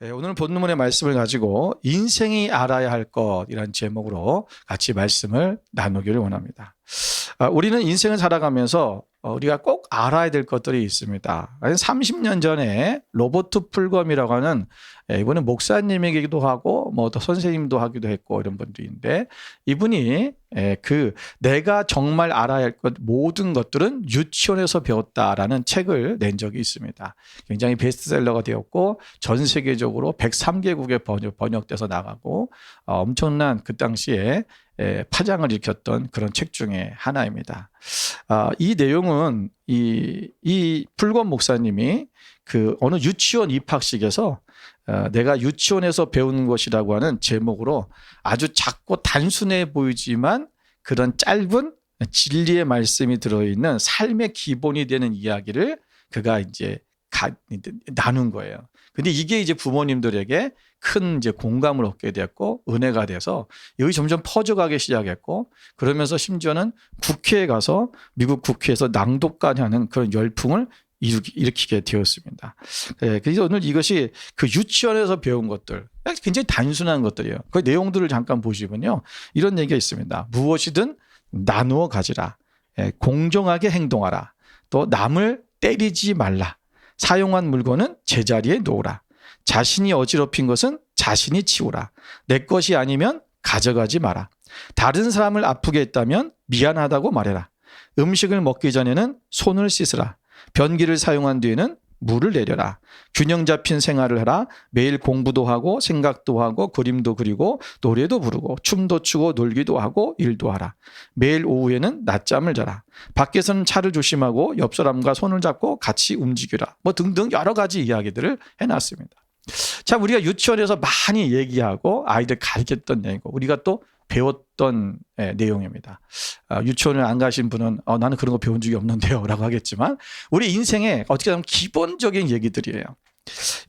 오늘은 본문의 말씀을 가지고 인생이 알아야 할 것이라는 제목으로 같이 말씀을 나누기를 원합니다. 우리는 인생을 살아가면서 우리가 꼭 알아야 될 것들이 있습니다. 30년 전에 로버트 풀검이라고 하는 이분은 목사님이기도 하고 또 선생님도 하기도 했고 이런 분들인데 이분이 내가 정말 알아야 할 것 모든 것들은 유치원에서 배웠다라는 책을 낸 적이 있습니다. 굉장히 베스트셀러가 되었고 전 세계적으로 103개국에 번역돼서 나가고 엄청난 그 당시에 파장을 일으켰던 그런 책 중에 하나입니다. 이 내용은 이 풀검 목사님이 그 어느 유치원 입학식에서 내가 유치원에서 배우는 것이라고 하는 제목으로 아주 작고 단순해 보이지만 그런 짧은 진리의 말씀이 들어있는 삶의 기본이 되는 이야기를 그가 이제 나눈 거예요. 근데 이게 이제 부모님들에게 큰 이제 공감을 얻게 되었고 은혜가 돼서 여기 점점 퍼져가기 시작했고 그러면서 심지어는 국회에 가서 미국 국회에서 낭독까지 하는 그런 열풍을 일으키게 되었습니다. 그래서 오늘 이것이 그 유치원에서 배운 것들 굉장히 단순한 것들이에요. 그 내용들을 잠깐 보시면요. 이런 얘기가 있습니다. 무엇이든 나누어 가지라. 공정하게 행동하라. 또 남을 때리지 말라. 사용한 물건은 제자리에 놓으라. 자신이 어지럽힌 것은 자신이 치우라. 내 것이 아니면 가져가지 마라. 다른 사람을 아프게 했다면 미안하다고 말해라. 음식을 먹기 전에는 손을 씻으라. 변기를 사용한 뒤에는 물을 내려라. 균형 잡힌 생활을 하라. 매일 공부도 하고 생각도 하고 그림도 그리고 노래도 부르고 춤도 추고 놀기도 하고 일도 하라. 매일 오후에는 낮잠을 자라. 밖에서는 차를 조심하고 옆 사람과 손을 잡고 같이 움직여라. 등등 여러 가지 이야기들을 해놨습니다. 자, 우리가 유치원에서 많이 얘기하고 아이들 가르쳤던 내용이고 우리가 또 배웠던 내용입니다. 유치원을 안 가신 분은 나는 그런 거 배운 적이 없는데요 라고 하겠지만 우리 인생에 어떻게 보면 기본적인 얘기들이에요.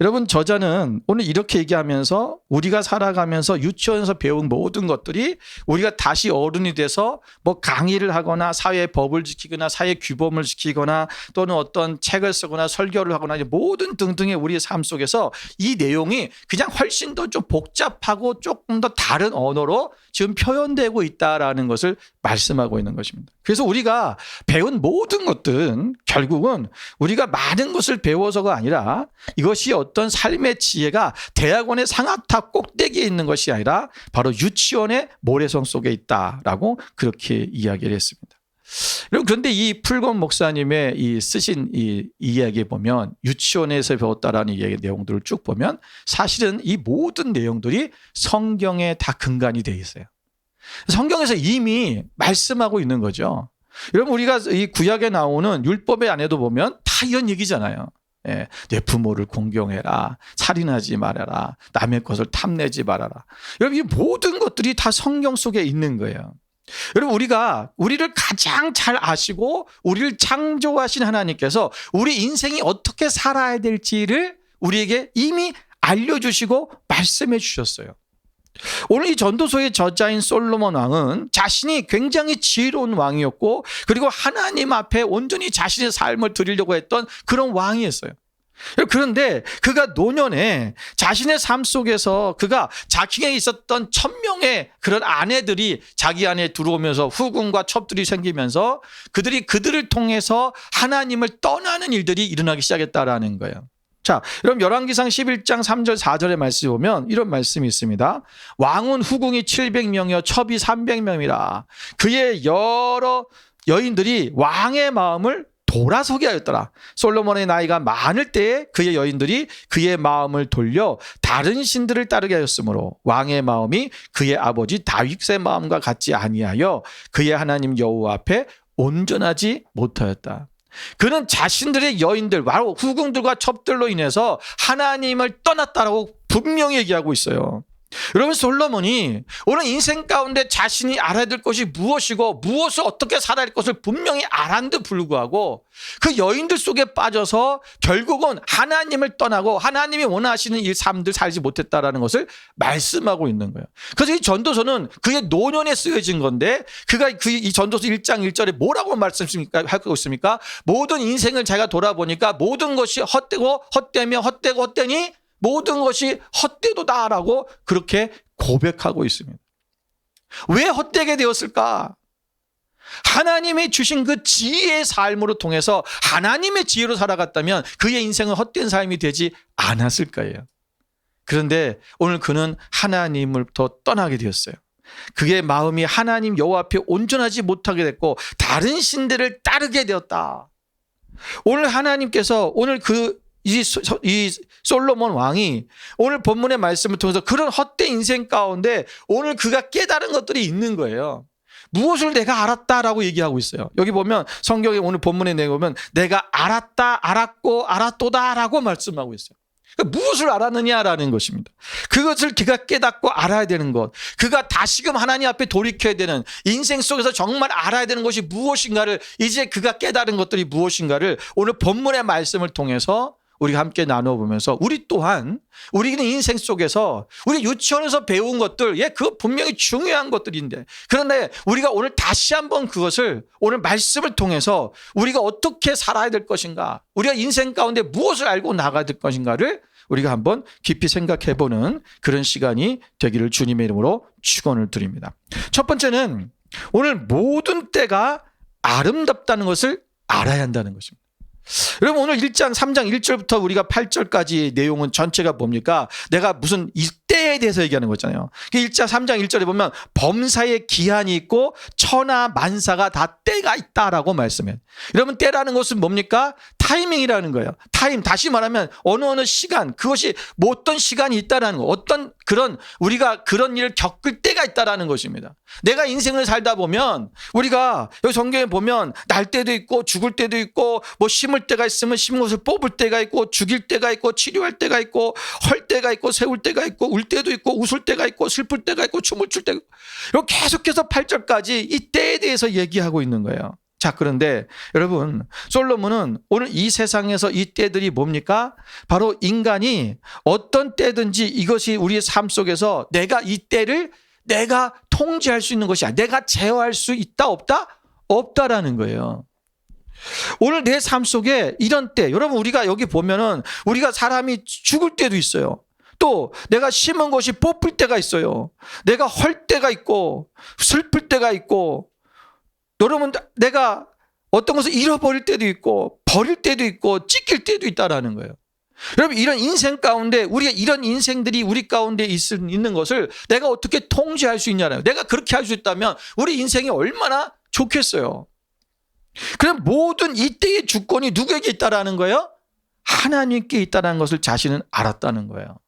여러분 저자는 오늘 이렇게 얘기하면서 우리가 살아가면서 유치원에서 배운 모든 것들이 우리가 다시 어른이 돼서 강의를 하거나 사회의 법을 지키거나 사회 규범을 지키거나 또는 어떤 책을 쓰거나 설교를 하거나 모든 등등의 우리의 삶 속에서 이 내용이 그냥 훨씬 더 좀 복잡하고 조금 더 다른 언어로 지금 표현되고 있다라는 것을 말씀하고 있는 것입니다. 그래서 우리가 배운 모든 것들은 결국은 우리가 많은 것을 배워서가 아니라 이것이 어떤 삶의 지혜가 대학원의 상아탑 꼭대기에 있는 것이 아니라 바로 유치원의 모래성 속에 있다라고 그렇게 이야기를 했습니다. 여러분 그런데 이 풀검 목사님의 이 쓰신 이 이야기에 보면 유치원에서 배웠다라는 이야기 내용들을 쭉 보면 사실은 이 모든 내용들이 성경에 다 근간이 되어 있어요. 성경에서 이미 말씀하고 있는 거죠. 여러분 우리가 이 구약에 나오는 율법의 안에도 보면 다 이런 얘기잖아요. 내 부모를 공경해라. 살인하지 말아라. 남의 것을 탐내지 말아라. 여러분 이 모든 것들이 다 성경 속에 있는 거예요. 여러분 우리를 가장 잘 아시고 우리를 창조하신 하나님께서 우리 인생이 어떻게 살아야 될지를 우리에게 이미 알려주시고 말씀해 주셨어요. 오늘 이 전도서의 저자인 솔로몬 왕은 자신이 굉장히 지혜로운 왕이었고 그리고 하나님 앞에 온전히 자신의 삶을 드리려고 했던 그런 왕이었어요. 그런데 그가 노년에 자신의 삶 속에서 그가 자기에게 있었던 1000명의 그런 아내들이 자기 안에 들어오면서 후궁과 첩들이 생기면서 그들을 통해서 하나님을 떠나는 일들이 일어나기 시작했다라는 거예요. 자, 여러분 열왕기상 11장 3절 4절의 말씀을 보면 이런 말씀이 있습니다. 왕은 후궁이 700명이요 첩이 300명이라. 그의 여러 여인들이 왕의 마음을 돌아서게 하였더라. 솔로몬의 나이가 많을 때에 그의 여인들이 그의 마음을 돌려 다른 신들을 따르게 하였으므로 왕의 마음이 그의 아버지 다윗의 마음과 같지 아니하여 그의 하나님 여호와 앞에 온전하지 못하였다. 그는 자신들의 여인들 바로 후궁들과 첩들로 인해서 하나님을 떠났다라고 분명히 얘기하고 있어요. 여러분 솔로몬이 오늘 인생 가운데 자신이 알아야 될 것이 무엇이고 무엇을 어떻게 살아야 할 것을 분명히 알았는데 불구하고 그 여인들 속에 빠져서 결국은 하나님을 떠나고 하나님이 원하시는 이 삶들 살지 못했다라는 것을 말씀하고 있는 거예요. 그래서 이 전도서는 그의 노년에 쓰여진 건데 그가 이 전도서 1장 1절에 뭐라고 말씀하고 있습니까? 모든 인생을 제가 돌아보니까 모든 것이 헛되고 헛되며 헛되고 헛되니 모든 것이 헛되도다라고 그렇게 고백하고 있습니다. 왜 헛되게 되었을까? 하나님이 주신 그 지혜의 삶으로 통해서 하나님의 지혜로 살아갔다면 그의 인생은 헛된 삶이 되지 않았을 거예요. 그런데 오늘 그는 하나님을부터 떠나게 되었어요. 그의 마음이 하나님 여호와 앞에 온전하지 못하게 됐고 다른 신들을 따르게 되었다. 오늘 하나님께서 오늘 이 솔로몬 왕이 오늘 본문의 말씀을 통해서 그런 헛된 인생 가운데 오늘 그가 깨달은 것들이 있는 거예요. 무엇을 내가 알았다라고 얘기하고 있어요. 여기 보면 성경에 오늘 본문에 내보면 내가 알았다, 알았고, 알았도다라고 말씀하고 있어요. 그러니까 무엇을 알았느냐라는 것입니다. 그것을 그가 깨닫고 알아야 되는 것. 그가 다시금 하나님 앞에 돌이켜야 되는 인생 속에서 정말 알아야 되는 것이 무엇인가를 이제 그가 깨달은 것들이 무엇인가를 오늘 본문의 말씀을 통해서 우리가 함께 나눠보면서 우리 또한 우리는 인생 속에서 우리 유치원에서 배운 것들 그거 분명히 중요한 것들인데 그런데 우리가 오늘 다시 한번 그것을 오늘 말씀을 통해서 우리가 어떻게 살아야 될 것인가 우리가 인생 가운데 무엇을 알고 나가야 될 것인가를 우리가 한번 깊이 생각해보는 그런 시간이 되기를 주님의 이름으로 축원을 드립니다. 첫 번째는 오늘 모든 때가 아름답다는 것을 알아야 한다는 것입니다. 여러분 오늘 1장 3장 1절부터 우리가 8절까지 내용은 전체가 뭡니까? 내가 무슨 이때에 대해서 얘기하는 거잖아요. 1장 3장 1절에 보면 범사에 기한이 있고 천하 만사가 다 때가 있다라고 말씀해요. 여러분 때라는 것은 뭡니까? 타이밍이라는 거예요. 타임 다시 말하면 어느 시간 그것이 뭐 어떤 시간이 있다라는 거 어떤 그런 우리가 그런 일을 겪을 때가 있다라는 것입니다. 내가 인생을 살다 보면 우리가 여기 성경에 보면 날 때도 있고 죽을 때도 있고 뭐 심을 때가 있으면 심은 것을 뽑을 때가 있고 죽일 때가 있고 치료할 때가 있고 헐 때가 있고 세울 때가 있고 울 때도 있고 웃을 때가 있고 슬플 때가 있고 춤을 출 때가 있고 이렇게 계속해서 8절까지 이 때에 대해서 얘기하고 있는 거예요. 자, 그런데 여러분 솔로몬은 오늘 이 세상에서 이 때들이 뭡니까? 바로 인간이 어떤 때든지 이것이 우리의 삶 속에서 내가 이 때를 내가 통제할 수 있는 것이 아니야. 내가 제어할 수 있다 없다? 없다라는 거예요. 오늘 내 삶 속에 이런 때 여러분 우리가 여기 보면은 우리가 사람이 죽을 때도 있어요. 또 내가 심은 것이 뽑힐 때가 있어요. 내가 헐 때가 있고 슬플 때가 있고 여러분 내가 어떤 것을 잃어버릴 때도 있고 버릴 때도 있고 찢길 때도 있다라는 거예요. 여러분 이런 인생 가운데 우리가 이런 인생들이 우리 가운데 있는 것을 내가 어떻게 통제할 수 있냐라요. 내가 그렇게 할 수 있다면 우리 인생이 얼마나 좋겠어요. 그럼 모든 이때의 주권이 누구에게 있다라는 거예요? 하나님께 있다는 것을 자신은 알았다는 거예요.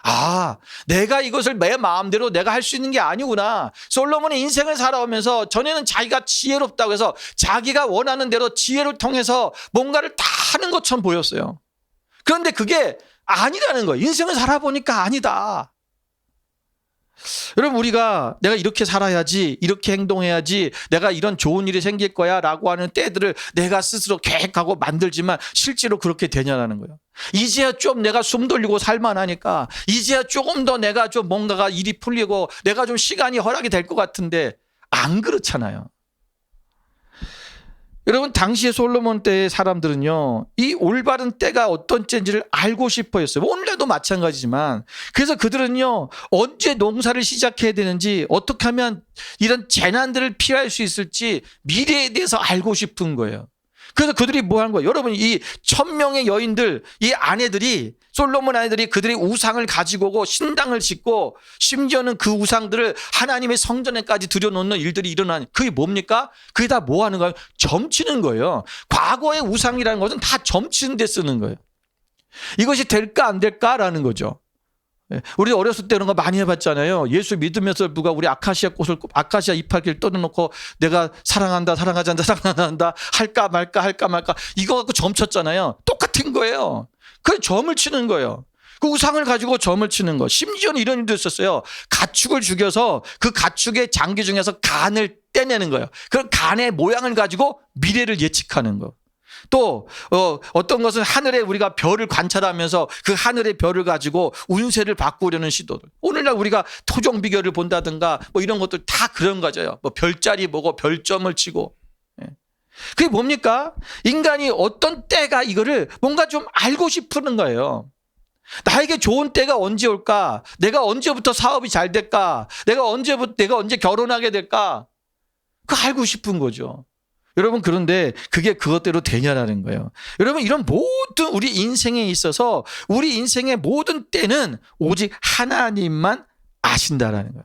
아, 내가 이것을 내 마음대로 내가 할 수 있는 게 아니구나. 솔로몬의 인생을 살아오면서 전에는 자기가 지혜롭다고 해서 자기가 원하는 대로 지혜를 통해서 뭔가를 다 하는 것처럼 보였어요. 그런데 그게 아니라는 거예요. 인생을 살아보니까 아니다. 여러분 우리가 내가 이렇게 살아야지 이렇게 행동해야지 내가 이런 좋은 일이 생길 거야 라고 하는 때들을 내가 스스로 계획하고 만들지만 실제로 그렇게 되냐라는 거예요. 이제야 좀 내가 숨 돌리고 살만하니까 이제야 조금 더 내가 좀 뭔가가 일이 풀리고 내가 좀 시간이 허락이 될 것 같은데 안 그렇잖아요. 여러분 당시의 솔로몬 때의 사람들은요 이 올바른 때가 어떤 때인지를 알고 싶어 했어요. 오늘날도 마찬가지지만 그래서 그들은요 언제 농사를 시작해야 되는지 어떻게 하면 이런 재난들을 피할 수 있을지 미래에 대해서 알고 싶은 거예요. 그래서 그들이 뭐 하는 거예요? 여러분 이 1000명의 여인들 이 아내들이 솔로몬 아내들이 그들의 우상을 가지고 오고 신당을 짓고 심지어는 그 우상들을 하나님의 성전에까지 들여놓는 일들이 일어나니 그게 뭡니까? 그게 다 뭐 하는 거예요? 점치는 거예요. 과거의 우상이라는 것은 다 점치는 데 쓰는 거예요. 이것이 될까 안 될까라는 거죠. 우리 어렸을 때 그런 거 많이 해봤잖아요. 예수 믿으면서 누가 우리 아카시아 이파리를 떠내놓고 내가 사랑한다 사랑하지 않는다 사랑한다 할까 말까 이거 갖고 점쳤잖아요. 똑같은 거예요. 그 점을 치는 거예요. 그 우상을 가지고 점을 치는 거. 심지어는 이런 일도 있었어요. 가축을 죽여서 그 가축의 장기 중에서 간을 떼내는 거예요. 그 간의 모양을 가지고 미래를 예측하는 거. 또 어떤 것은 하늘에 우리가 별을 관찰하면서 그 하늘의 별을 가지고 운세를 바꾸려는 시도들. 오늘날 우리가 토종 비결을 본다든가 뭐 이런 것들 다 그런 거죠. 뭐 별자리 보고 별점을 치고. 그게 뭡니까? 인간이 어떤 때가 이거를 뭔가 좀 알고 싶은 거예요. 나에게 좋은 때가 언제 올까? 내가 언제부터 사업이 잘 될까? 내가 언제 결혼하게 될까? 그거 알고 싶은 거죠. 여러분, 그런데 그게 그것대로 되냐라는 거예요. 여러분, 이런 모든 우리 인생에 있어서 우리 인생의 모든 때는 오직 하나님만 아신다라는 거예요.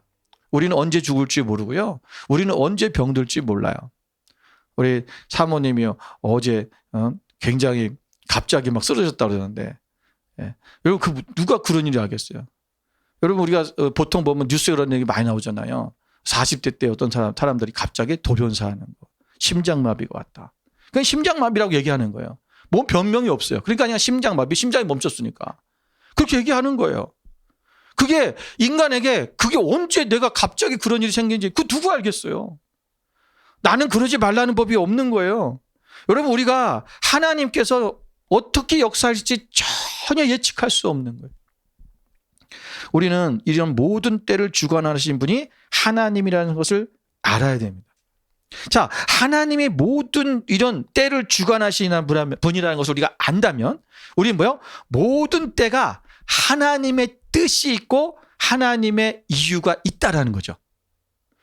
우리는 언제 죽을지 모르고요. 우리는 언제 병들지 몰라요. 우리 사모님이요, 어제 굉장히 갑자기 막 쓰러졌다 그러는데, 예. 여러분, 누가 그런 일을 하겠어요? 여러분, 우리가 보통 보면 뉴스에 그런 얘기 많이 나오잖아요. 40대 때 어떤 사람들이 갑자기 돌연사하는 거. 심장마비가 왔다. 그냥 심장마비라고 얘기하는 거예요. 뭐 변명이 없어요. 그러니까 그냥 심장마비, 심장이 멈췄으니까. 그렇게 얘기하는 거예요. 그게 인간에게 그게 언제 내가 갑자기 그런 일이 생긴지 그 누구 알겠어요. 나는 그러지 말라는 법이 없는 거예요. 여러분, 우리가 하나님께서 어떻게 역사할지 전혀 예측할 수 없는 거예요. 우리는 이런 모든 때를 주관하신 분이 하나님이라는 것을 알아야 됩니다. 자, 하나님의 모든 이런 때를 주관하시는 분이라는 것을 우리가 안다면 우리는 뭐요? 모든 때가 하나님의 뜻이 있고 하나님의 이유가 있다라는 거죠.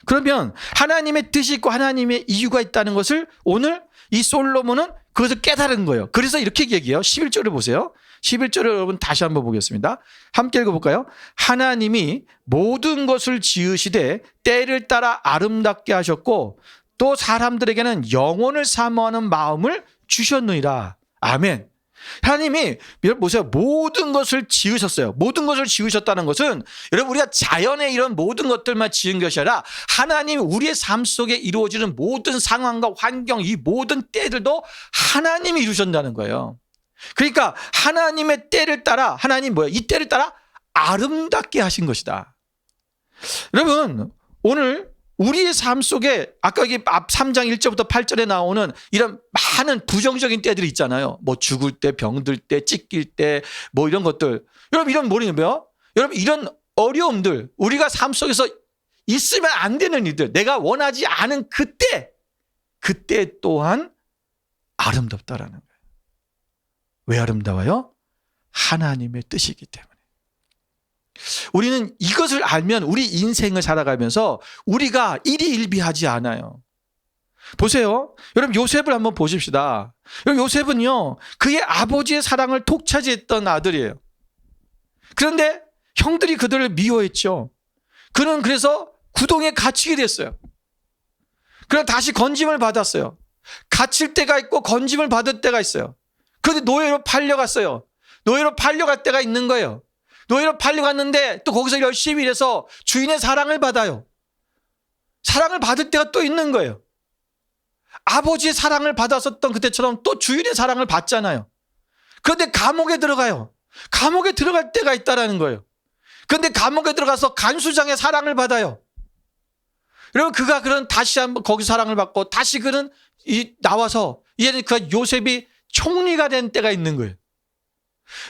그러면 하나님의 뜻이 있고 하나님의 이유가 있다는 것을 오늘 이 솔로몬은 그것을 깨달은 거예요. 그래서 이렇게 얘기해요. 11절을 보세요. 11절을 여러분 다시 한번 보겠습니다. 함께 읽어볼까요? 하나님이 모든 것을 지으시되 때를 따라 아름답게 하셨고 또 사람들에게는 영혼을 사모하는 마음을 주셨느니라. 아멘. 하나님이 여러분 보세요. 모든 것을 지으셨어요. 모든 것을 지으셨다는 것은 여러분 우리가 자연의 이런 모든 것들만 지은 것이 아니라 하나님이 우리의 삶 속에 이루어지는 모든 상황과 환경, 이 모든 때들도 하나님이 이루셨다는 거예요. 그러니까 하나님의 때를 따라 하나님 뭐예요? 이 때를 따라 아름답게 하신 것이다. 여러분, 오늘 우리의 삶 속에 아까 여기 앞 3장 1절부터 8절에 나오는 이런 많은 부정적인 때들이 있잖아요. 뭐 죽을 때, 병들 때, 찢길 때, 뭐 이런 것들. 여러분, 이런 뭐냐면 여러분, 이런 어려움들, 우리가 삶 속에서 있으면 안 되는 일들, 내가 원하지 않은 그때 또한 아름답다라는 거예요. 왜 아름다워요? 하나님의 뜻이기 때문에. 우리는 이것을 알면 우리 인생을 살아가면서 우리가 일희일비하지 않아요. 보세요. 여러분, 요셉을 한번 보십시다. 요셉은요, 그의 아버지의 사랑을 독차지했던 아들이에요. 그런데 형들이 그들을 미워했죠. 그는 그래서 구덩이에 갇히게 됐어요. 그래서 다시 건짐을 받았어요. 갇힐 때가 있고 건짐을 받을 때가 있어요. 그런데 노예로 팔려갔어요. 노예로 팔려갈 때가 있는 거예요. 노예로 팔려갔는데 또 거기서 열심히 일해서 주인의 사랑을 받아요. 사랑을 받을 때가 또 있는 거예요. 아버지의 사랑을 받았었던 그때처럼 또 주인의 사랑을 받잖아요. 그런데 감옥에 들어가요. 감옥에 들어갈 때가 있다라는 거예요. 그런데 감옥에 들어가서 간수장의 사랑을 받아요. 그리고 그가 그런 다시 한번 거기서 사랑을 받고 다시 그는 나와서 이제는 그 요셉이 총리가 된 때가 있는 거예요.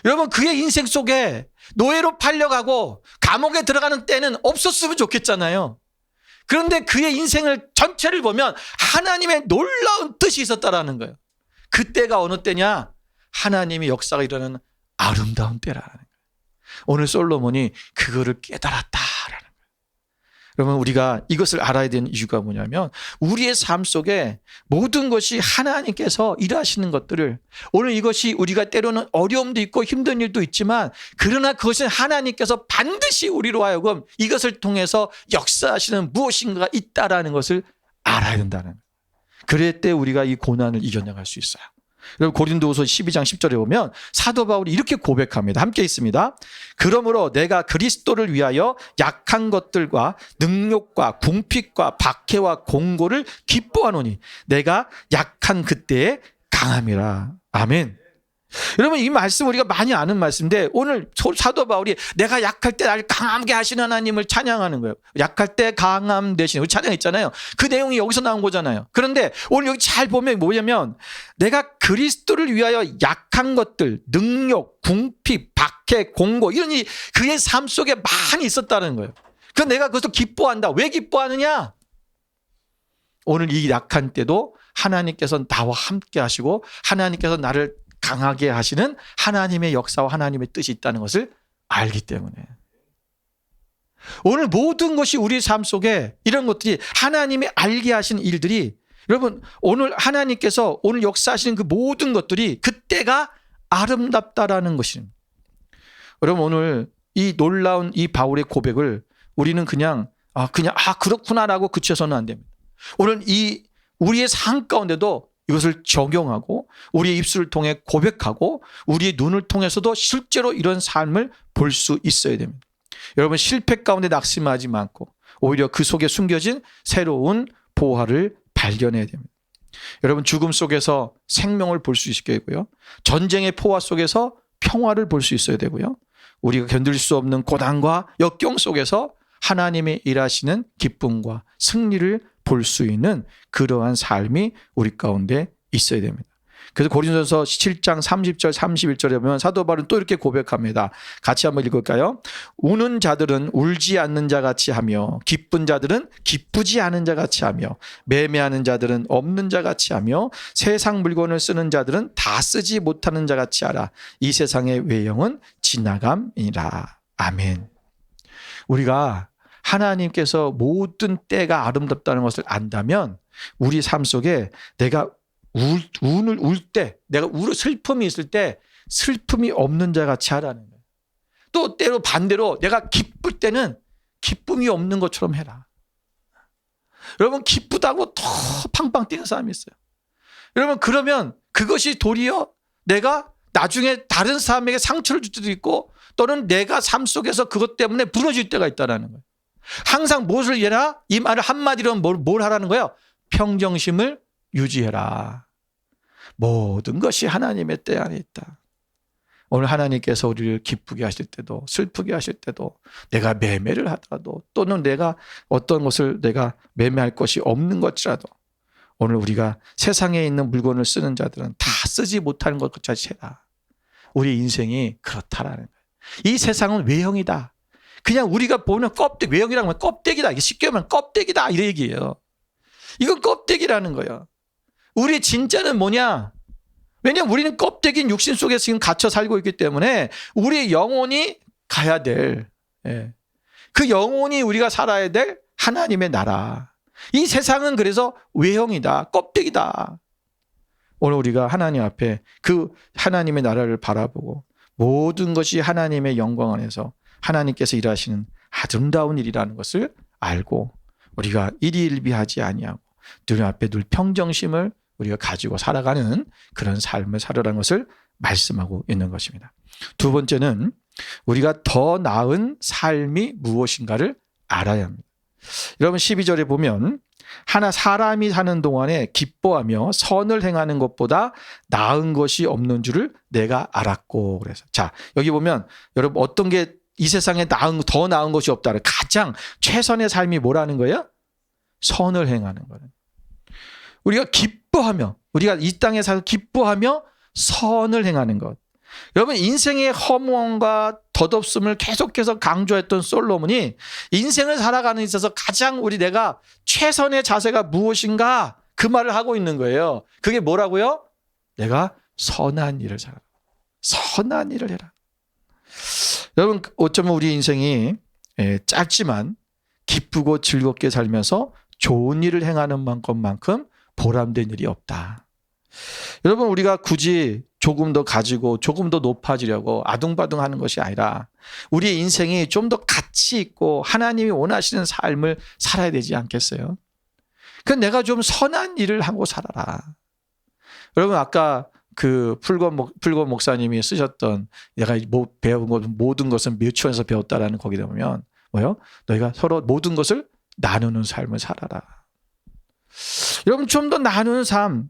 여러분, 그의 인생 속에 노예로 팔려가고 감옥에 들어가는 때는 없었으면 좋겠잖아요. 그런데 그의 인생을 전체를 보면 하나님의 놀라운 뜻이 있었다라는 거예요. 그때가 어느 때냐? 하나님의 역사가 일어나는 아름다운 때라는 거예요. 오늘 솔로몬이 그거를 깨달았다라는 거예요. 그러면 우리가 이것을 알아야 되는 이유가 뭐냐면 우리의 삶 속에 모든 것이 하나님께서 일하시는 것들을 오늘 이것이 우리가 때로는 어려움도 있고 힘든 일도 있지만 그러나 그것은 하나님께서 반드시 우리로 하여금 이것을 통해서 역사하시는 무엇인가가 있다라는 것을 알아야 된다는 거예요. 그럴 때 우리가 이 고난을 이겨나갈 수 있어요. 여러분, 고린도후서 12장 10절에 보면 사도 바울이 이렇게 고백합니다. 함께 있습니다. 그러므로 내가 그리스도를 위하여 약한 것들과 능욕과 궁핍과 박해와 공고를 기뻐하노니 내가 약한 그때에 강함이라. 아멘. 여러분, 이 말씀 우리가 많이 아는 말씀인데 오늘 사도 바울이 내가 약할 때 나를 강하게 하시는 하나님을 찬양하는 거예요. 약할 때 강함 되시는 우리 찬양 있잖아요. 그 내용이 여기서 나온 거잖아요. 그런데 오늘 여기 잘 보면 뭐냐면 내가 그리스도를 위하여 약한 것들, 능욕, 궁핍, 박해, 공고 이런 이 그의 삶 속에 많이 있었다는 거예요. 그래서 내가 그것을 기뻐한다. 왜 기뻐하느냐? 오늘 이 약한 때도 하나님께서 나와 함께 하시고 하나님께서 나를 강하게 하시는 하나님의 역사와 하나님의 뜻이 있다는 것을 알기 때문에. 오늘 모든 것이 우리 삶 속에 이런 것들이 하나님이 알게 하신 일들이, 여러분 오늘 하나님께서 오늘 역사하시는 그 모든 것들이 그때가 아름답다라는 것입니다. 여러분 오늘 이 놀라운 이 바울의 고백을 우리는 그냥 그렇구나라고 그쳐서는 안 됩니다. 오늘 이 우리의 삶 가운데도 이것을 적용하고 우리의 입술을 통해 고백하고 우리의 눈을 통해서도 실제로 이런 삶을 볼 수 있어야 됩니다. 여러분 실패 가운데 낙심하지 않고 오히려 그 속에 숨겨진 새로운 보화를 발견해야 됩니다. 여러분 죽음 속에서 생명을 볼 수 있겠고요. 전쟁의 포화 속에서 평화를 볼 수 있어야 되고요. 우리가 견딜 수 없는 고난과 역경 속에서 하나님의 일하시는 기쁨과 승리를 볼 수 있는 그러한 삶이 우리 가운데 있어야 됩니다. 그래서 고린도전서 7장 30절 31절에 보면 사도 바울은 또 이렇게 고백합니다. 같이 한번 읽을까요? 우는 자들은 울지 않는 자 같이 하며 기쁜 자들은 기쁘지 않은 자 같이 하며 매매하는 자들은 없는 자 같이 하며 세상 물건을 쓰는 자들은 다 쓰지 못하는 자 같이 하라. 이 세상의 외형은 지나감이라. 아멘. 우리가 하나님께서 모든 때가 아름답다는 것을 안다면 우리 삶 속에 내가 울 때, 내가 슬픔이 있을 때 슬픔이 없는 자 같이 하라는 거예요. 또 때로 반대로 내가 기쁠 때는 기쁨이 없는 것처럼 해라. 여러분 기쁘다고 더 팡팡 뛰는 사람이 있어요. 여러분 그러면 그것이 도리어 내가 나중에 다른 사람에게 상처를 줄 수도 있고 또는 내가 삶 속에서 그것 때문에 무너질 때가 있다는 거예요. 항상 무엇을 해라? 이 말을 한마디로 뭘 하라는 거예요? 평정심을 유지해라. 모든 것이 하나님의 때 안에 있다. 오늘 하나님께서 우리를 기쁘게 하실 때도 슬프게 하실 때도 내가 매매를 하더라도 또는 내가 어떤 것을 내가 매매할 것이 없는 것이라도 오늘 우리가 세상에 있는 물건을 쓰는 자들은 다 쓰지 못하는 것까지 해라. 우리 인생이 그렇다라는 거예요. 이 세상은 외형이다. 그냥 우리가 보는 외형이라고 하면 껍데기다. 이게 쉽게 말하면 껍데기다. 이런 얘기예요. 이건 껍데기라는 거예요. 우리 진짜는 뭐냐? 왜냐하면 우리는 껍데기인 육신 속에 지금 갇혀 살고 있기 때문에 우리의 영혼이 가야 될, 그 영혼이 우리가 살아야 될 하나님의 나라. 이 세상은 그래서 외형이다. 껍데기다. 오늘 우리가 하나님 앞에 그 하나님의 나라를 바라보고 모든 것이 하나님의 영광 안에서 하나님께서 일하시는 아름다운 일이라는 것을 알고 우리가 일희일비하지 아니하고 눈 앞에 늘 평정심을 우리가 가지고 살아가는 그런 삶을 살아라는 것을 말씀하고 있는 것입니다. 두 번째는 우리가 더 나은 삶이 무엇인가를 알아야 합니다. 여러분 12절에 보면 사람이 사는 동안에 기뻐하며 선을 행하는 것보다 나은 것이 없는 줄을 내가 알았고 그래서 자 여기 보면 여러분 어떤 게 이 세상에 더 나은 것이 없다는 가장 최선의 삶이 뭐라는 거예요? 선을 행하는 거예요. 우리가 기뻐하며 우리가 이 땅에 살아서 기뻐하며 선을 행하는 것. 여러분 인생의 허무함과 덧없음을 계속해서 강조했던 솔로몬이 인생을 살아가는 데 있어서 가장 내가 최선의 자세가 무엇인가 그 말을 하고 있는 거예요. 그게 뭐라고요? 내가 선한 일을 잘하라. 선한 일을 해라. 여러분 어쩌면 우리 인생이 짧지만 기쁘고 즐겁게 살면서 좋은 일을 행하는 것만큼 보람된 일이 없다. 여러분 우리가 굳이 조금 더 가지고 조금 더 높아지려고 아둥바둥 하는 것이 아니라 우리의 인생이 좀 더 가치 있고 하나님이 원하시는 삶을 살아야 되지 않겠어요? 그럼 내가 좀 선한 일을 하고 살아라. 여러분 아까 그 풀건 목사님이 쓰셨던 내가 배운 것 모든 것은 뮤추얼에서 배웠다라는 거기에 보면 뭐요? 너희가 서로 모든 것을 나누는 삶을 살아라. 여러분 좀 더 나누는 삶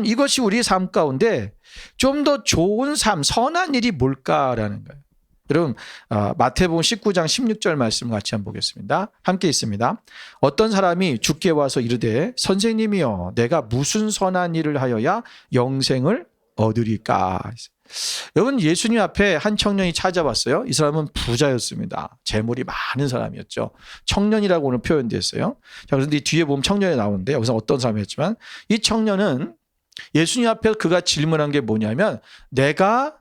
이것이 우리의 삶 가운데 좀 더 좋은 삶, 선한 일이 뭘까라는 거예요. 여러분 마태복음 19장 16절 말씀 같이 한번 보겠습니다. 함께 있습니다. 어떤 사람이 주께 와서 이르되 선생님이여 내가 무슨 선한 일을 하여야 영생을 얻으리까. 여러분 예수님 앞에 한 청년이 찾아왔어요. 이 사람은 부자였습니다. 재물이 많은 사람이었죠. 청년이라고 오늘 표현됐어요. 자, 그런데 뒤에 보면 청년이 나오는데 여기서 어떤 사람이었지만 이 청년은 예수님 앞에서 그가 질문한 게 뭐냐면 내가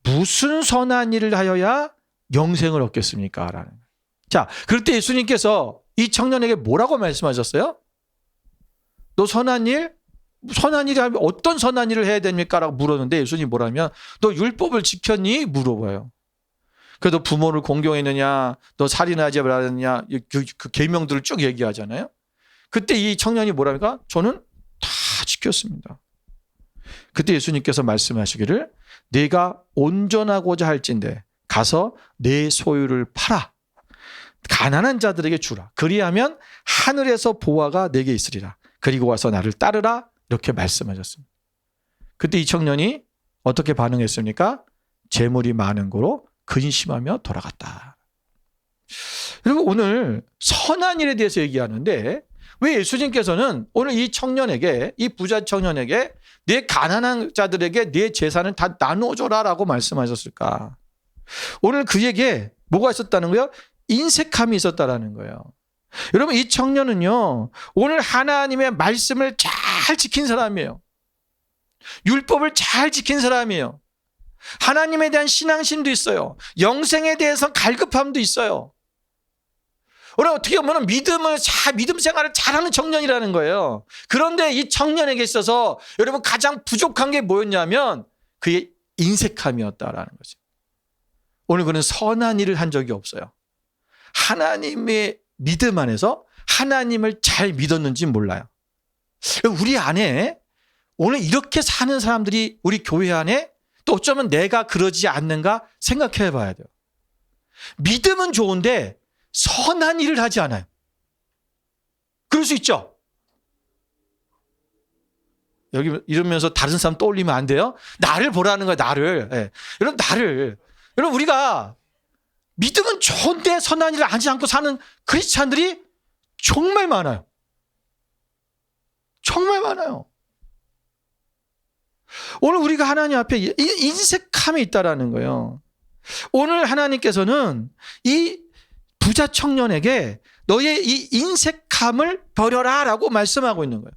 무슨 선한 일을 하여야 영생을 얻겠습니까? 라는. 자, 그럴 때 예수님께서 이 청년에게 뭐라고 말씀하셨어요? 너 선한 일이 하면 어떤 선한 일을 해야 됩니까? 라고 물었는데 예수님이 뭐라면 너 율법을 지켰니? 물어봐요. 그래도 부모를 공경했느냐, 너 살인하지 말았느냐, 그 계명들을 쭉 얘기하잖아요. 그때 이 청년이 뭐랍니까? 저는 다 지켰습니다. 그때 예수님께서 말씀하시기를 네가 온전하고자 할진대 가서 내 소유를 팔아 가난한 자들에게 주라. 그리하면 하늘에서 보화가 내게 있으리라. 그리고 와서 나를 따르라. 이렇게 말씀하셨습니다. 그때 이 청년이 어떻게 반응했습니까? 재물이 많은 거로 근심하며 돌아갔다. 여러분 오늘 선한 일에 대해서 얘기하는데 왜 예수님께서는 오늘 이 청년에게, 이 부자 청년에게 내 가난한 자들에게 내 재산을 다 나눠줘라라고 말씀하셨을까? 오늘 그에게 뭐가 있었다는 거예요? 인색함이 있었다라는 거예요. 여러분 이 청년은요 오늘 하나님의 말씀을 잘 지킨 사람이에요. 율법을 잘 지킨 사람이에요. 하나님에 대한 신앙심도 있어요. 영생에 대해서 갈급함도 있어요. 오늘 어떻게 보면 믿음 생활을 잘하는 청년이라는 거예요. 그런데 이 청년에게 있어서 여러분 가장 부족한 게 뭐였냐면 그의 인색함이었다라는 거죠. 오늘 그는 선한 일을 한 적이 없어요. 하나님의 믿음 안에서 하나님을 잘 믿었는지 몰라요. 우리 안에 오늘 이렇게 사는 사람들이 우리 교회 안에 또 어쩌면 내가 그러지 않는가 생각해 봐야 돼요. 믿음은 좋은데 선한 일을 하지 않아요. 그럴 수 있죠. 여기 이러면서 다른 사람 떠올리면 안 돼요. 나를 보라는 거예요. 나를. 네. 여러분 우리가 믿음은 좋은데 선한 일을 하지 않고 사는 크리스찬들이 정말 많아요. 정말 많아요. 오늘 우리가 하나님 앞에 인색함이 있다라는 거예요. 오늘 하나님께서는 이 부자 청년에게 너의 이 인색함을 버려라 라고 말씀하고 있는 거예요.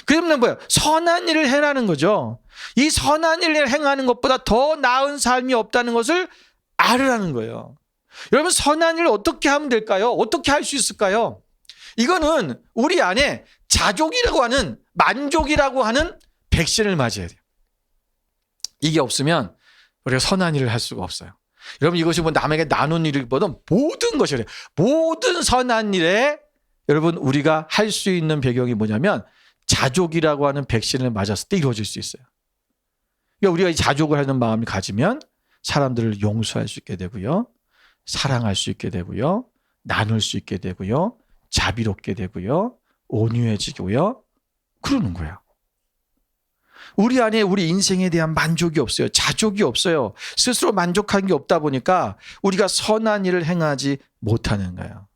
그러면 뭐예요? 선한 일을 해라는 거죠. 이 선한 일을 행하는 것보다 더 나은 삶이 없다는 것을 알으라는 거예요. 여러분 선한 일을 어떻게 하면 될까요? 어떻게 할 수 있을까요? 이거는 우리 안에 자족이라고 하는 만족이라고 하는 백신을 맞아야 돼요. 이게 없으면 우리가 선한 일을 할 수가 없어요. 여러분 이것이 뭐 남에게 나눈 일보다 모든 것이 그래요. 모든 선한 일에 여러분 우리가 할 수 있는 배경이 뭐냐면 자족이라고 하는 백신을 맞았을 때 이루어질 수 있어요. 그러니까 우리가 이 자족을 하는 마음을 가지면 사람들을 용서할 수 있게 되고요. 사랑할 수 있게 되고요. 나눌 수 있게 되고요. 자비롭게 되고요. 온유해지고요. 그러는 거예요. 우리 안에 우리 인생에 대한 만족이 없어요. 자족이 없어요. 스스로 만족한 게 없다 보니까 우리가 선한 일을 행하지 못하는 거예요.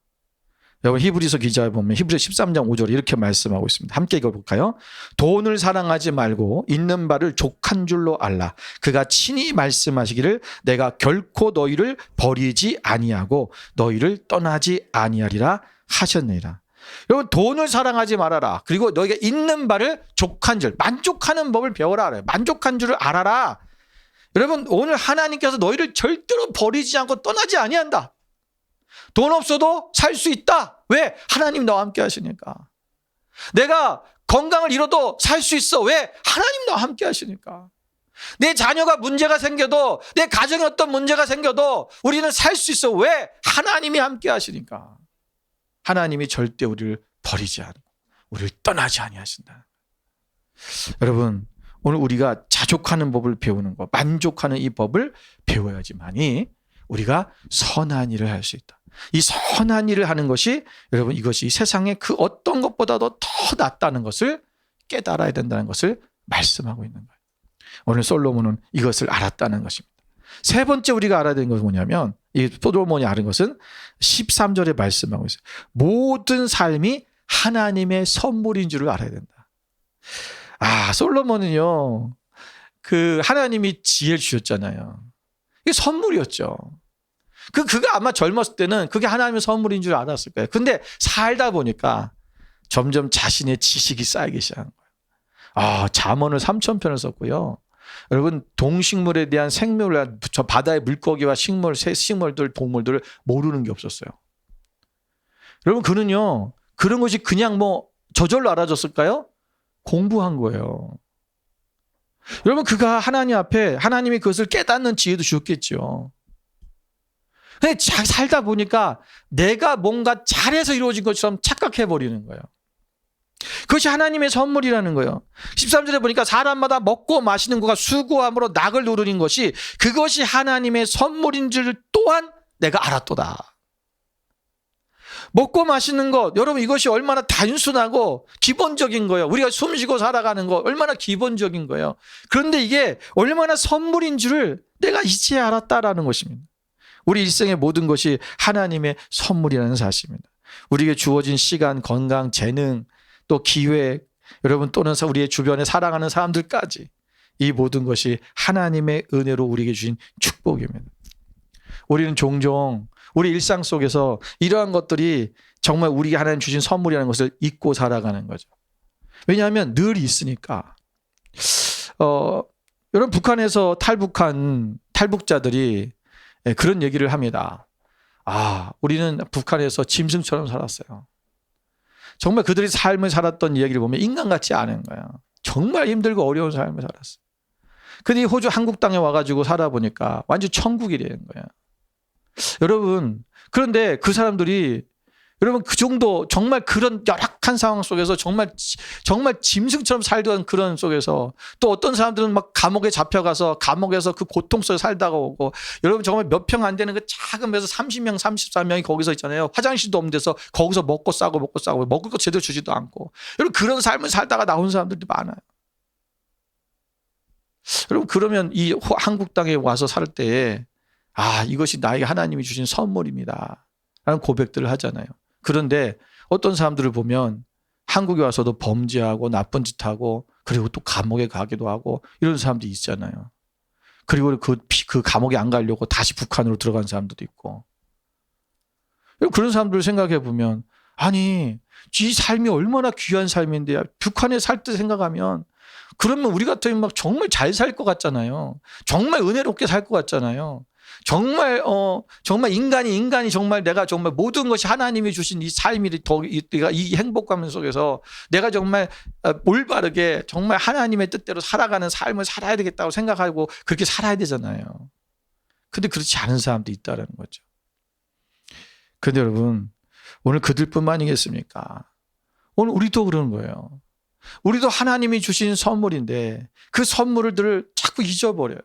여러분 히브리서 기자에 보면 히브리서 13장 5절에 이렇게 말씀하고 있습니다. 함께 읽어볼까요? 돈을 사랑하지 말고 있는 바를 족한 줄로 알라. 그가 친히 말씀하시기를 내가 결코 너희를 버리지 아니하고 너희를 떠나지 아니하리라 하셨느니라. 여러분 돈을 사랑하지 말아라. 그리고 너희가 있는 바를 족한 줄, 만족하는 법을 배워라. 만족한 줄을 알아라. 여러분 오늘 하나님께서 너희를 절대로 버리지 않고 떠나지 아니한다. 돈 없어도 살 수 있다. 왜? 하나님 너와 함께 하시니까. 내가 건강을 잃어도 살 수 있어. 왜? 하나님 너와 함께 하시니까. 내 자녀가 문제가 생겨도 내 가정에 어떤 문제가 생겨도 우리는 살 수 있어. 왜? 하나님이 함께 하시니까. 하나님이 절대 우리를 버리지 않고 우리를 떠나지 아니하신다. 여러분 오늘 우리가 자족하는 법을 배우는 것, 만족하는 이 법을 배워야지만이 우리가 선한 일을 할 수 있다. 이 선한 일을 하는 것이 여러분 이것이 세상의 그 어떤 것보다도 더 낫다는 것을 깨달아야 된다는 것을 말씀하고 있는 거예요. 오늘 솔로몬은 이것을 알았다는 것입니다. 세 번째 우리가 알아야 되는 것은 뭐냐면 이 솔로몬이 아는 것은 13절에 말씀하고 있어요. 모든 삶이 하나님의 선물인 줄을 알아야 된다. 솔로몬은요 그 하나님이 지혜를 주셨잖아요. 이게 선물이었죠. 그가 아마 젊었을 때는 그게 하나님의 선물인 줄 알았을 거예요. 근데 살다 보니까 점점 자신의 지식이 쌓이기 시작한 거예요. 잠언을 3,000편을 썼고요. 여러분 동식물에 대한 생명을 저 바다의 물고기와 식물, 식물들, 동물들을 모르는 게 없었어요. 여러분 그는요 그런 것이 그냥 뭐 저절로 알아졌을까요? 공부한 거예요. 여러분 그가 하나님 앞에 하나님이 그것을 깨닫는 지혜도 주었겠죠. 근데 살다 보니까 내가 뭔가 잘해서 이루어진 것처럼 착각해 버리는 거예요. 그것이 하나님의 선물이라는 거예요. 13절에 보니까 사람마다 먹고 마시는 것과 수고함으로 낙을 누르는 것이 그것이 하나님의 선물인 줄 또한 내가 알았도다. 먹고 마시는 것, 여러분 이것이 얼마나 단순하고 기본적인 거예요. 우리가 숨쉬고 살아가는 것 얼마나 기본적인 거예요. 그런데 이게 얼마나 선물인 줄을 내가 이제 알았다라는 것입니다. 우리 일생의 모든 것이 하나님의 선물이라는 사실입니다. 우리에게 주어진 시간, 건강, 재능, 또 기회, 여러분 또는 우리의 주변에 사랑하는 사람들까지 이 모든 것이 하나님의 은혜로 우리에게 주신 축복입니다. 우리는 종종 우리 일상 속에서 이러한 것들이 정말 우리에게 하나님 주신 선물이라는 것을 잊고 살아가는 거죠. 왜냐하면 늘 있으니까. 여러분 북한에서 탈북한 탈북자들이 그런 얘기를 합니다. 우리는 북한에서 짐승처럼 살았어요. 정말 그들이 삶을 살았던 이야기를 보면 인간 같지 않은 거야. 정말 힘들고 어려운 삶을 살았어. 근데 호주 한국 땅에 와가지고 살아보니까 완전 천국이 되는 거야. 여러분, 그런데 그 사람들이 여러분 그 정도 정말 그런 열악한 상황 속에서 정말 짐승처럼 살던 그런 속에서 또 어떤 사람들은 막 감옥에 잡혀가서 감옥에서 그 고통 속에 살다가 오고 여러분 정말 몇 평 안 되는 그 작은 데서 30명 34명이 거기서 있잖아요. 화장실도 없는 데서 거기서 먹고 싸고 먹을 거 제대로 주지도 않고 여러분 그런 삶을 살다가 나온 사람들도 많아요. 여러분 그러면 이 한국 땅에 와서 살 때에 이것이 나에게 하나님이 주신 선물입니다 라는 고백들을 하잖아요. 그런데 어떤 사람들을 보면 한국에 와서도 범죄하고 나쁜 짓 하고 그리고 또 감옥에 가기도 하고 이런 사람들이 있잖아요. 그리고 그 감옥에 안 가려고 다시 북한으로 들어간 사람들도 있고. 그런 사람들을 생각해 보면 이 삶이 얼마나 귀한 삶인데 북한에 살 때 생각하면 그러면 우리 같으면 막 정말 잘 살 것 같잖아요. 정말 은혜롭게 살 것 같잖아요. 정말 인간이 정말 내가 정말 모든 것이 하나님이 주신 이 삶이 내가 이 행복감 속에서 내가 정말 올바르게 정말 하나님의 뜻대로 살아가는 삶을 살아야 되겠다고 생각하고 그렇게 살아야 되잖아요. 근데 그렇지 않은 사람도 있다는 거죠. 그런데 여러분 오늘 그들뿐만 아니겠습니까? 오늘 우리도 그런 거예요. 우리도 하나님이 주신 선물인데 그 선물들을 자꾸 잊어버려요.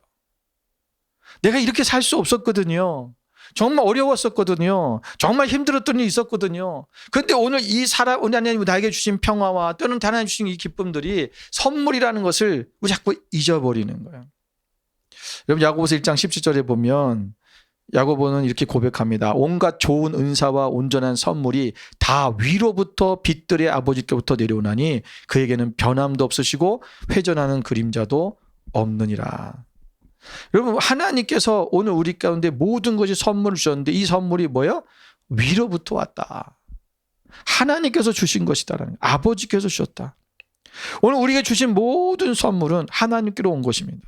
내가 이렇게 살 수 없었거든요. 정말 어려웠었거든요. 정말 힘들었던 일이 있었거든요. 그런데 오늘 하나님이 나에게 주신 평화와 또는 하나님 주신 이 기쁨들이 선물이라는 것을 우리 자꾸 잊어버리는 거예요. 여러분 야고보서 1장 17절에 보면 야고보는 이렇게 고백합니다. 온갖 좋은 은사와 온전한 선물이 다 위로부터 빛들의 아버지께부터 내려오나니 그에게는 변함도 없으시고 회전하는 그림자도 없느니라. 여러분 하나님께서 오늘 우리 가운데 모든 것이 선물을 주셨는데 이 선물이 뭐예요? 위로부터 왔다. 하나님께서 주신 것이다라는 거예요. 아버지께서 주셨다. 오늘 우리에게 주신 모든 선물은 하나님께로 온 것입니다.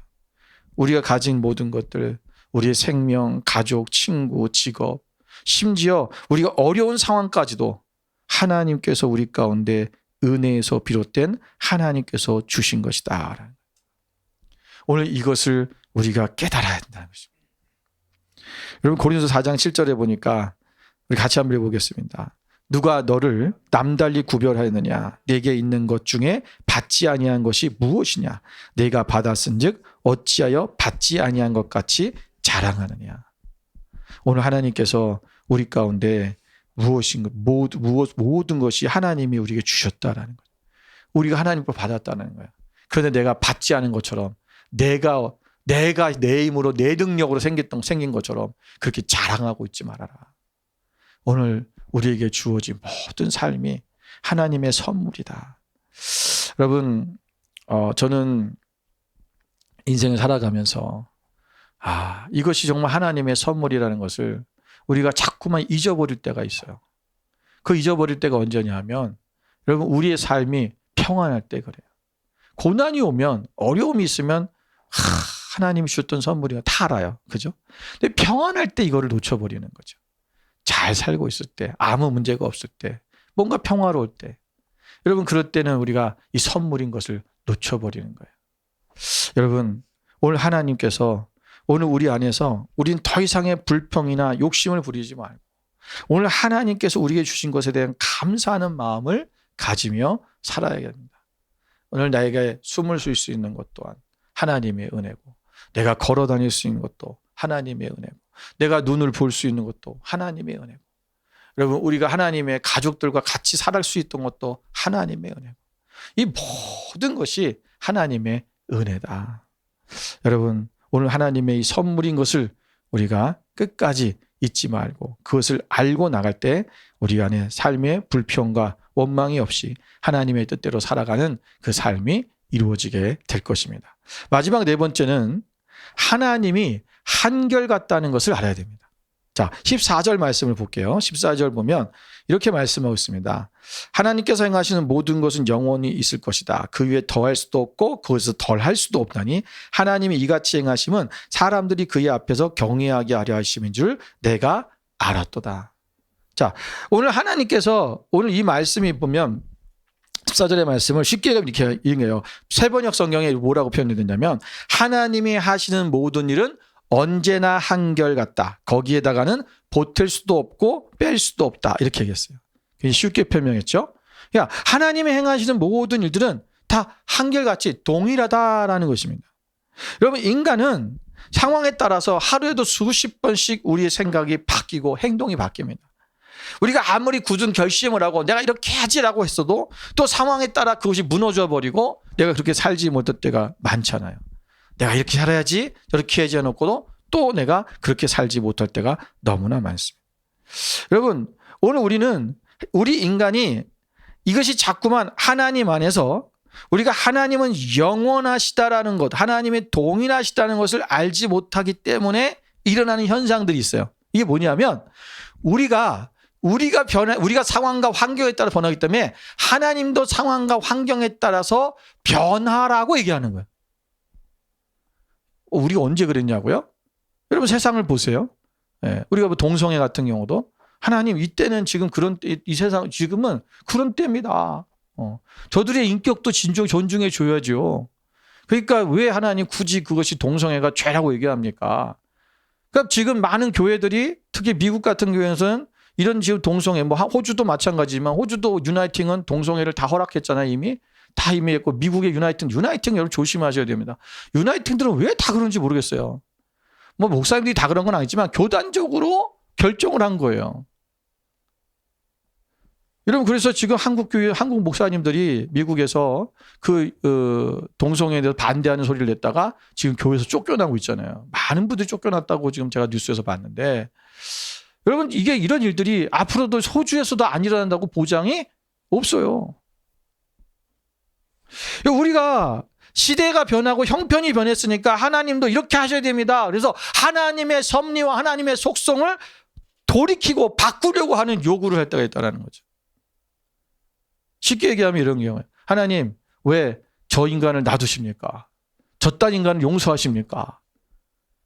우리가 가진 모든 것들, 우리의 생명, 가족, 친구, 직업, 심지어 우리가 어려운 상황까지도 하나님께서 우리 가운데 은혜에서 비롯된 하나님께서 주신 것이다. 오늘 이것을 우리가 깨달아야 된다는 것입니다. 여러분 고린도서 4장 7절에 보니까 우리 같이 한번 읽어보겠습니다. 누가 너를 남달리 구별하였느냐? 내게 있는 것 중에 받지 아니한 것이 무엇이냐? 내가 받았은즉 어찌하여 받지 아니한 것 같이 자랑하느냐? 오늘 하나님께서 우리 가운데 모든 것이 하나님이 우리에게 주셨다라는 거예요. 우리가 하나님을 받았다는 거예요. 그런데 내가 받지 않은 것처럼 내가 내 힘으로 내 능력으로 생긴 것처럼 그렇게 자랑하고 있지 말아라. 오늘 우리에게 주어진 모든 삶이 하나님의 선물이다. 여러분 저는 인생을 살아가면서 이것이 정말 하나님의 선물이라는 것을 우리가 자꾸만 잊어버릴 때가 있어요. 그 잊어버릴 때가 언제냐 하면 여러분 우리의 삶이 평안할 때 그래요. 고난이 오면, 어려움이 있으면 하나님이 주셨던 선물이야. 다 알아요. 그죠? 근데 평안할 때 이거를 놓쳐버리는 거죠. 잘 살고 있을 때, 아무 문제가 없을 때, 뭔가 평화로울 때. 여러분, 그럴 때는 우리가 이 선물인 것을 놓쳐버리는 거예요. 여러분, 오늘 하나님께서 오늘 우리 안에서 우린 더 이상의 불평이나 욕심을 부리지 말고 오늘 하나님께서 우리에게 주신 것에 대한 감사하는 마음을 가지며 살아야 됩니다. 오늘 나에게 숨을 쉴 수 있는 것 또한 하나님의 은혜고, 내가 걸어 다닐 수 있는 것도 하나님의 은혜고, 내가 눈을 볼 수 있는 것도 하나님의 은혜고, 여러분, 우리가 하나님의 가족들과 같이 살아갈 수 있던 것도 하나님의 은혜고, 이 모든 것이 하나님의 은혜다. 여러분, 오늘 하나님의 이 선물인 것을 우리가 끝까지 잊지 말고 그것을 알고 나갈 때 우리 안에 삶의 불평과 원망이 없이 하나님의 뜻대로 살아가는 그 삶이 이루어지게 될 것입니다. 마지막 네 번째는 하나님이 한결같다는 것을 알아야 됩니다. 자, 14절 말씀을 볼게요. 14절 보면 이렇게 말씀하고 있습니다. 하나님께서 행하시는 모든 것은 영원히 있을 것이다. 그 위에 더할 수도 없고 그것에서 덜할 수도 없나니 하나님이 이같이 행하심은 사람들이 그의 앞에서 경외하게 하려 하심인 줄 내가 알았도다. 자, 오늘 하나님께서 오늘 이 말씀이 보면 14절의 말씀을 쉽게 이렇게 읽어요. 세번역 성경에 뭐라고 표현이 되냐면 하나님이 하시는 모든 일은 언제나 한결같다. 거기에다가는 보탤 수도 없고 뺄 수도 없다. 이렇게 얘기했어요. 쉽게 설명했죠. 야, 하나님이 행하시는 모든 일들은 다 한결같이 동일하다라는 것입니다. 여러분, 인간은 상황에 따라서 하루에도 수십 번씩 우리의 생각이 바뀌고 행동이 바뀝니다. 우리가 아무리 굳은 결심을 하고 내가 이렇게 하지라고 했어도 또 상황에 따라 그것이 무너져 버리고 내가 그렇게 살지 못할 때가 많잖아요. 내가 이렇게 살아야지 저렇게 하지 않았고도 또 내가 그렇게 살지 못할 때가 너무나 많습니다. 여러분, 오늘 우리 인간이 이것이 자꾸만 하나님 안에서 우리가 하나님은 영원하시다라는 것, 하나님의 동일하시다는 것을 알지 못하기 때문에 일어나는 현상들이 있어요. 이게 뭐냐면 우리가 상황과 환경에 따라 변하기 때문에 하나님도 상황과 환경에 따라서 변하라고 얘기하는 거예요. 우리가 언제 그랬냐고요? 여러분, 세상을 보세요. 우리가 뭐 동성애 같은 경우도 하나님 이때는 지금 그런 때, 이 세상 지금은 그런 때입니다. 저들의 인격도 존중해 줘야죠. 그러니까 왜 하나님 굳이 그것이 동성애가 죄라고 얘기합니까? 그러니까 지금 많은 교회들이 특히 미국 같은 교회에서는 이런 지금 동성애, 뭐 호주도 마찬가지지만 호주도 유나이팅은 동성애를 다 허락했잖아요. 이미 했고 미국의 유나이팅 여러분 조심하셔야 됩니다. 유나이팅들은 왜 다 그런지 모르겠어요. 뭐 목사님들이 다 그런 건 아니지만 교단적으로 결정을 한 거예요. 여러분, 그래서 지금 한국 목사님들이 미국에서 동성애에 대해서 반대하는 소리를 냈다가 지금 교회에서 쫓겨나고 있잖아요. 많은 분들이 쫓겨났다고 지금 제가 뉴스에서 봤는데, 여러분, 이런 일들이 앞으로도 호주에서도 안 일어난다고 보장이 없어요. 우리가 시대가 변하고 형편이 변했으니까 하나님도 이렇게 하셔야 됩니다. 그래서 하나님의 섭리와 하나님의 속성을 돌이키고 바꾸려고 하는 요구를 할 때가 있다는 거죠. 쉽게 얘기하면 이런 경우예요. 하나님, 왜 저 인간을 놔두십니까? 저딴 인간을 용서하십니까?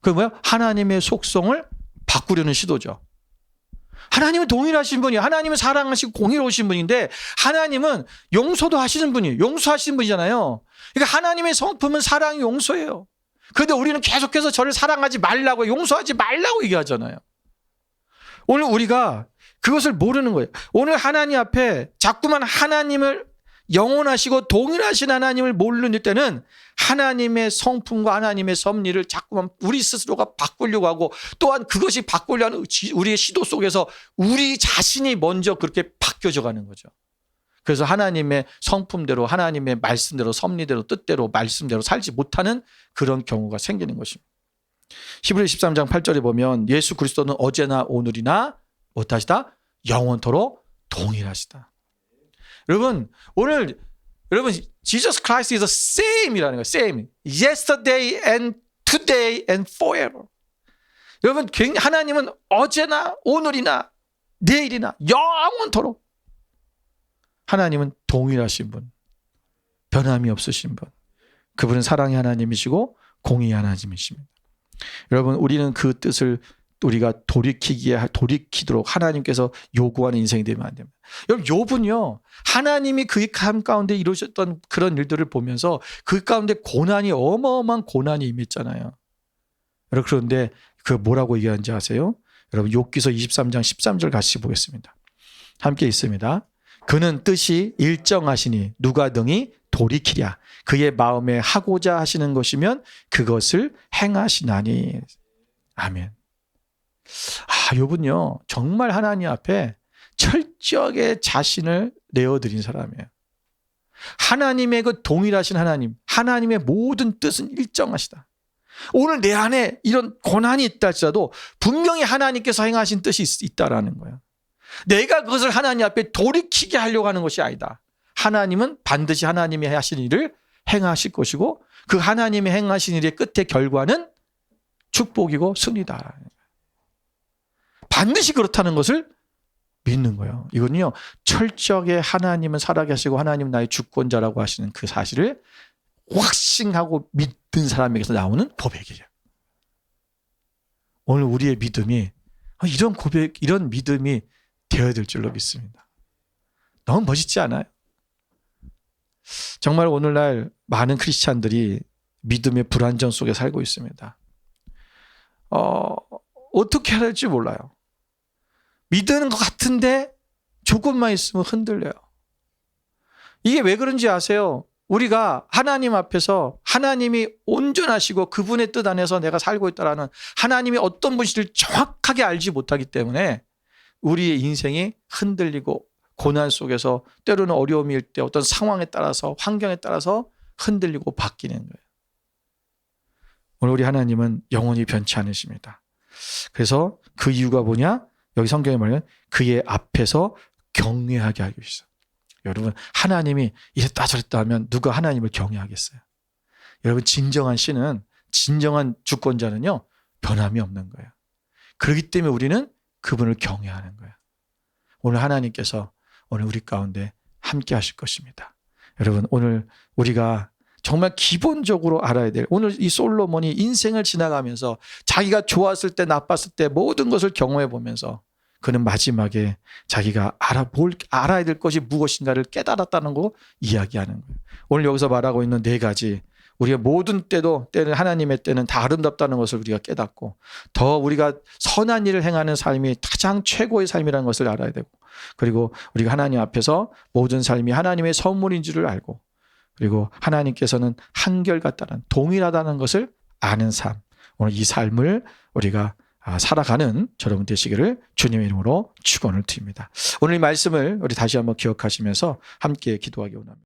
그게 뭐야? 하나님의 속성을 바꾸려는 시도죠. 하나님은 동일하신 분이에요. 하나님은 사랑하시고 공의로우신 분인데 하나님은 용서도 하시는 분이에요. 용서하시는 분이잖아요. 그러니까 하나님의 성품은 사랑이 용서예요. 그런데 우리는 계속해서 저를 사랑하지 말라고, 용서하지 말라고 얘기하잖아요. 오늘 우리가 그것을 모르는 거예요. 오늘 하나님 앞에 자꾸만 하나님을 영원하시고 동일하신 하나님을 모르는 때는 하나님의 성품과 하나님의 섭리를 자꾸만 우리 스스로가 바꾸려고 하고, 또한 그것이 바꾸려는 우리의 시도 속에서 우리 자신이 먼저 그렇게 바뀌어져 가는 거죠. 그래서 하나님의 성품대로, 하나님의 말씀대로, 섭리대로, 뜻대로, 말씀대로 살지 못하는 그런 경우가 생기는 것입니다. 히브리 13장 8절에 보면 예수 그리스도는 어제나 오늘이나 못하시다? 영원토록 동일하시다. 여러분, Jesus Christ is the same이라는 거예요. same. Yesterday and today and forever. 여러분, 하나님은 어제나 오늘이나 내일이나 영원토록 하나님은 동일하신 분, 변함이 없으신 분. 그분은 사랑의 하나님이시고 공의의 하나님이십니다. 여러분, 우리는 그 뜻을 우리가 돌이키도록 하나님께서 요구하는 인생이 되면 안 됩니다. 여러분, 욥은요, 하나님이 그의 삶 가운데 이루셨던 그런 일들을 보면서 그 가운데 어마어마한 고난이 임했잖아요. 여러분, 그런데 그 뭐라고 얘기하는지 아세요? 여러분, 욥기서 23장 13절 같이 보겠습니다. 함께 있습니다. 그는 뜻이 일정하시니 누가 등이 돌이키랴. 그의 마음에 하고자 하시는 것이면 그것을 행하시나니. 아멘. 욥은요, 정말 하나님 앞에 철저하게 자신을 내어드린 사람이에요. 하나님의 그 동일하신 하나님의 모든 뜻은 일정하시다. 오늘 내 안에 이런 고난이 있다 할지라도 분명히 하나님께서 행하신 뜻이 있다라는 거예요. 내가 그것을 하나님 앞에 돌이키게 하려고 하는 것이 아니다. 하나님은 반드시 하나님이 하신 일을 행하실 것이고 그 하나님이 행하신 일의 끝의 결과는 축복이고 승리다. 반드시 그렇다는 것을 믿는 거예요. 이건요, 철저하게 하나님은 살아계시고 하나님은 나의 주권자라고 하시는 그 사실을 확신하고 믿는 사람에게서 나오는 고백이에요. 오늘 우리의 믿음이 이런 믿음이 되어야 될 줄로 믿습니다. 너무 멋있지 않아요? 정말 오늘날 많은 크리스찬들이 믿음의 불안정 속에 살고 있습니다. 어떻게 해야 될지 몰라요. 믿는 것 같은데 조금만 있으면 흔들려요. 이게 왜 그런지 아세요? 우리가 하나님 앞에서 하나님이 온전하시고 그분의 뜻 안에서 내가 살고 있다라는 하나님이 어떤 분인지를 정확하게 알지 못하기 때문에 우리의 인생이 흔들리고 고난 속에서 때로는 어려움일 때 어떤 상황에 따라서 환경에 따라서 흔들리고 바뀌는 거예요. 오늘 우리 하나님은 영원히 변치 않으십니다. 그래서 그 이유가 뭐냐? 여기 성경에 말하면 그의 앞에서 경외하게 하기 위해서. 여러분, 하나님이 이랬다 저랬다 하면 누가 하나님을 경외하겠어요? 여러분, 진정한 신은, 진정한 주권자는요, 변함이 없는 거예요. 그렇기 때문에 우리는 그분을 경외하는 거예요. 오늘 하나님께서 오늘 우리 가운데 함께 하실 것입니다. 여러분, 오늘 우리가 정말 기본적으로 알아야 될, 오늘 이 솔로몬이 인생을 지나가면서 자기가 좋았을 때 나빴을 때 모든 것을 경험해 보면서 그는 마지막에 자기가 알아야 될 것이 무엇인가를 깨달았다는 거 이야기하는 거예요. 오늘 여기서 말하고 있는 네 가지, 우리가 모든 때는 하나님의 때는 다 아름답다는 것을 우리가 깨닫고 더 우리가 선한 일을 행하는 삶이 가장 최고의 삶이라는 것을 알아야 되고, 그리고 우리가 하나님 앞에서 모든 삶이 하나님의 선물인 줄을 알고, 그리고 하나님께서는 한결같다는, 동일하다는 것을 아는 삶, 오늘 이 삶을 우리가 살아가는 여러분 되시기를 주님의 이름으로 축원을 드립니다. 오늘 이 말씀을 우리 다시 한번 기억하시면서 함께 기도하기 원합니다.